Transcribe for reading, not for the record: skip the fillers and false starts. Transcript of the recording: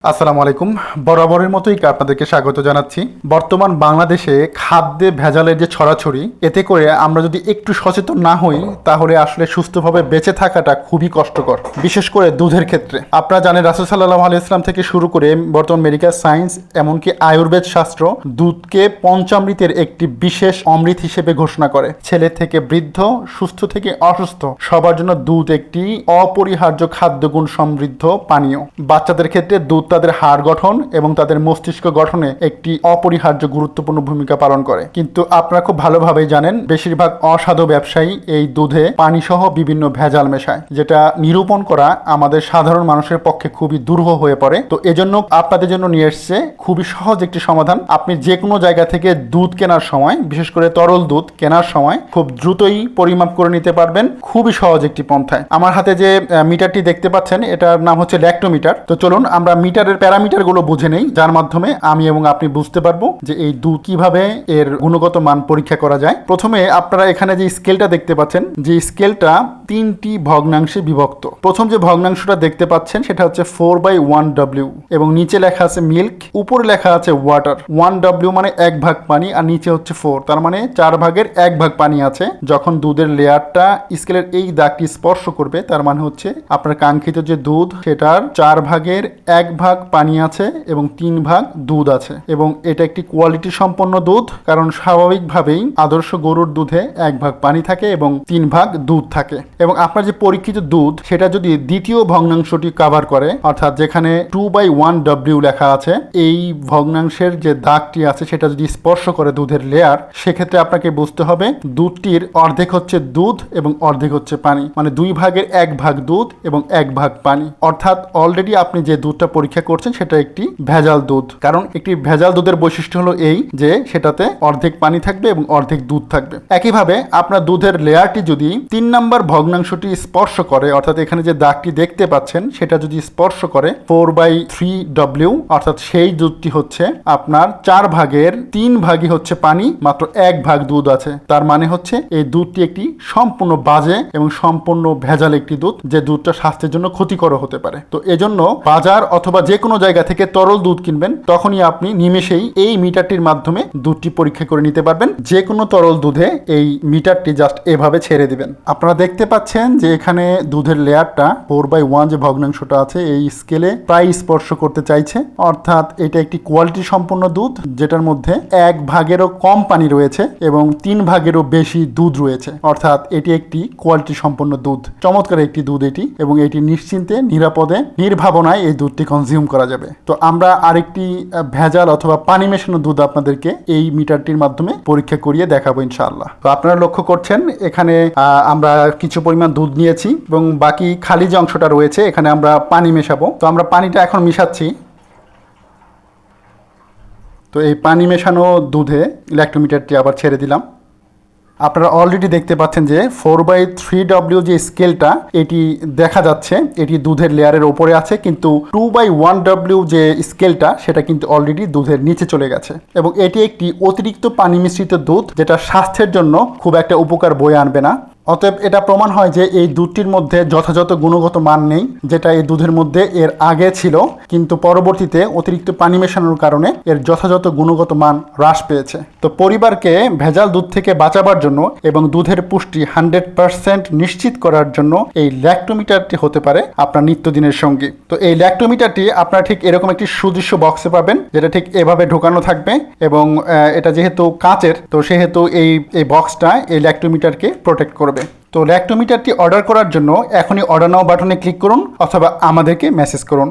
আসসালামু আলাইকুম। বরাবরের মতোই আপনাদেরকে স্বাগত জানাচ্ছি। বর্তমান বাংলাদেশে খাদ্যে ভেজালের যে ছড়াছড়ি, এতে করে আমরা যদি একটু সচেতন না হই তাহলে আসলে সুস্থভাবে বেঁচে থাকাটা খুবই কষ্টকর, বিশেষ করে দুধের ক্ষেত্রে। আপনারা জানেন রাসূল সাল্লাল্লাহু আলাইহি ওয়াসাল্লাম থেকে শুরু করে বর্তমান মেডিকেল সায়েন্স এমনকি আয়ুর্বেদ শাস্ত্র দুধকে পঞ্চামৃতের একটি বিশেষ অমৃত হিসেবে ঘোষণা করে। ছেলে থেকে বৃদ্ধ, সুস্থ থেকে অসুস্থ সবার জন্য দুধ একটি অপরিহার্য খাদ্যগুণ সমৃদ্ধ পানীয়। বাচ্চাদের ক্ষেত্রে দুধ তাদের হাড় গঠন এবং তাদের মস্তিষ্ক গঠনে একটি অপরিহার্য গুরুত্বপূর্ণ ভূমিকা পালন করে। কিন্তু আপনারা খুব ভালোভাবেই জানেন বেশিরভাগ অসাধু ব্যবসায়ী এই দুধে পানি সহ বিভিন্ন ভেজাল মেশায়, যেটা নিরূপণ করা আমাদের সাধারণ মানুষের পক্ষে খুবই দুরূহ হয়ে পড়ে। তো এজন্য আপনাদের জন্য নিয়ে এসছে খুবই সহজ একটি সমাধান। আপনি যে কোনো জায়গা থেকে দুধ কেনার সময়, বিশেষ করে তরল দুধ কেনার সময় খুব দ্রুতই পরিমাপ করে নিতে পারবেন, খুবই সহজ একটি পন্থায়। আমার হাতে যে মিটারটি দেখতে পাচ্ছেন এটার নাম হচ্ছে ল্যাক্টোমিটার। তো চলুন আমরা মিটারের প্যারামিটারগুলো বুঝে নেই, যার মাধ্যমে আমি এবং আপনি বুঝতে পারবো যে এই দুধ কিভাবে এর গুণগত মান পরীক্ষা করা যায়। প্রথমে আপনারা এখানে যে স্কেলটা দেখতে পাচ্ছেন, যে স্কেলটা তিনটি ভগ্নাংশে বিভক্ত। প্রথম যে ভগ্নাংশটা দেখতে পাচ্ছেন সেটা হচ্ছে 4/1W এবং নিচে লেখা আছে মিল্ক, উপরে লেখা আছে ওয়াটার। 1W মানে 1 ভাগ পানি আর নিচে হচ্ছে 4, তার মানে 4 ভাগের 1 ভাগ পানি আছে। যখন দুধের লেয়ারটা স্কেলের এই দাগটি স্পর্শ করবে তার মানে হচ্ছে আপনার কাঙ্ক্ষিত যে দুধ সেটার 4 ভাগের 1 ভাগ পানি আছে এবং 3 ভাগ দুধ আছে। এবং এটা একটি কোয়ালিটি সম্পন্ন দুধ, কারণ স্বাভাবিকভাবেই আদর্শ গরুর দুধে 1 ভাগ পানি থাকে এবং 3 ভাগ দুধ থাকে। এবং আপনার যে পরীক্ষিত দুধ সেটা যদি দ্বিতীয় ভগ্নাংশটি কভার করে, অর্থাৎ যেখানে 2/1W লেখা আছে, এই ভগ্নাংশের যে দাগটি আছে সেটা যদি স্পর্শ করে দুধের লেয়ার, সেক্ষেত্রে আপনাকে বুঝতে হবে দুধটির অর্ধেক হচ্ছে দুধ এবং অর্ধেক হচ্ছে পানি, মানে 2 ভাগের 1 ভাগ দুধ এবং 1 ভাগ পানি। অর্থাৎ অলরেডি আপনি যে দুধটা পরীক্ষা করছেন সেটা একটি ভেজাল দুধ। কারণ একটি ভেজাল দুধের বৈশিষ্ট্য হলো এই যে সেটাতে অর্ধেক পানি থাকবে এবং অর্ধেক দুধ থাকবে। একইভাবে আপনার দুধের লেয়ারটি যদি 3 নম্বর ভগ্নাংশটি স্পর্শ করে, অর্থাৎ এখানে যে দাগটি দেখতে পাচ্ছেন সেটা যদি স্পর্শ করে 4/3W, অর্থাৎ সেই দুধটি হচ্ছে আপনার 4 ভাগের 3 ভাগই হচ্ছে পানি, মাত্র 1 ভাগ দুধ আছে। তার মানে হচ্ছে এই দুধটি একটি সম্পূর্ণ বাজে এবং সম্পূর্ণ ভেজাল একটি দুধ, যে দুধটা স্বাস্থ্যের জন্য ক্ষতিকর হতে পারে। তো এজন্য বাজার অথবা যে কোনো জায়গা থেকে তরল দুধ কিনবেন তখনই আপনি নিমেষেই এই মিটারটির মাধ্যমে দুধটি পরীক্ষা করে নিতে পারবেন। যে কোনো তরল দুধে এই মিটারটি জাস্ট এভাবে ছেড়ে দিবেন। আপনারা দেখতে পাচ্ছেন যে এখানে দুধের লেয়ারটা 4/1 যে ভগ্নাংশটা আছে এই স্কেলে প্রায় স্পর্শ করতে চাইছে, অর্থাৎ এটা একটি কোয়ালিটি সম্পন্ন দুধ যেটার মধ্যে 1 ভাগেরও কম পানি রয়েছে এবং 3 ভাগেরও বেশি দুধ রয়েছে, অর্থাৎ এটি একটি কোয়ালিটি সম্পন্ন দুধ। চমৎকার একটি দুধ এটি, এবং এটি নিশ্চিন্তে নিরাপদে নির্ভাবনায় এই দুধটি কনজিউম করা যাবে। তো আমরা আরেকটি ভেজাল অথবা পানি মেশানো দুধ আপনাদেরকে এই মিটারটির মাধ্যমে পরীক্ষা করিয়ে দেখাবো ইনশাআল্লাহ। তো আপনারা লক্ষ্য করছেন এখানে আমরা কিছু পরিমাণ দুধ নিয়েছি এবং বাকি খালি যে অংশটা রয়েছে এখানে আমরা পানি মেশাবো। তো আমরা পানিটা এখন মিশাচ্ছি। তো এই পানি মেশানো দুধে ল্যাক্টোমিটারটি আবার ছেড়ে দিলাম। আপনারা অলরেডি দেখতে পাচ্ছেন যে 4/3W যে স্কেলটা এটি দেখা যাচ্ছে এটি দুধের লেয়ারের ওপরে আছে, কিন্তু 2/1W যে স্কেলটা সেটা কিন্তু অলরেডি দুধের নিচে চলে গেছে। এবং এটি একটি অতিরিক্ত পানি মিশ্রিত দুধ, যেটা স্বাস্থ্যের জন্য খুব একটা উপকার বয়ে আনবে না। অতএব এটা প্রমাণ হয় যে এই দুধটির মধ্যে যথাযথ গুণগত মান নেই, যেটা এই দুধের মধ্যে এর আগে ছিল, কিন্তু পরবর্তীতে অতিরিক্ত পানি মেশানোর কারণে এর যথাযথ গুণগত মান হ্রাস পেয়েছে। তো পরিবারকে ভেজাল দুধ থেকে বাঁচাবার জন্য এবং দুধের পুষ্টি 100% নিশ্চিত করার জন্য এই ল্যাক্টোমিটারটি হতে পারে আপনার নিত্যদিনের সঙ্গী। তো এই ল্যাক্টোমিটারটি আপনারা ঠিক এরকম একটি সুদৃশ্য বক্সে পাবেন, যেটা ঠিক এভাবে ঢোকানো থাকবে এবং এটা যেহেতু কাচের, তো সেহেতু এই বক্সটা এই ল্যাক্টোমিটারকে প্রোটেক্ট করবে। তো ল্যাক্টোমিটারটি অর্ডার করার জন্য এখনই অর্ডার নাও বাটনে ক্লিক করুন অথবা আমাদেরকে মেসেজ করুন।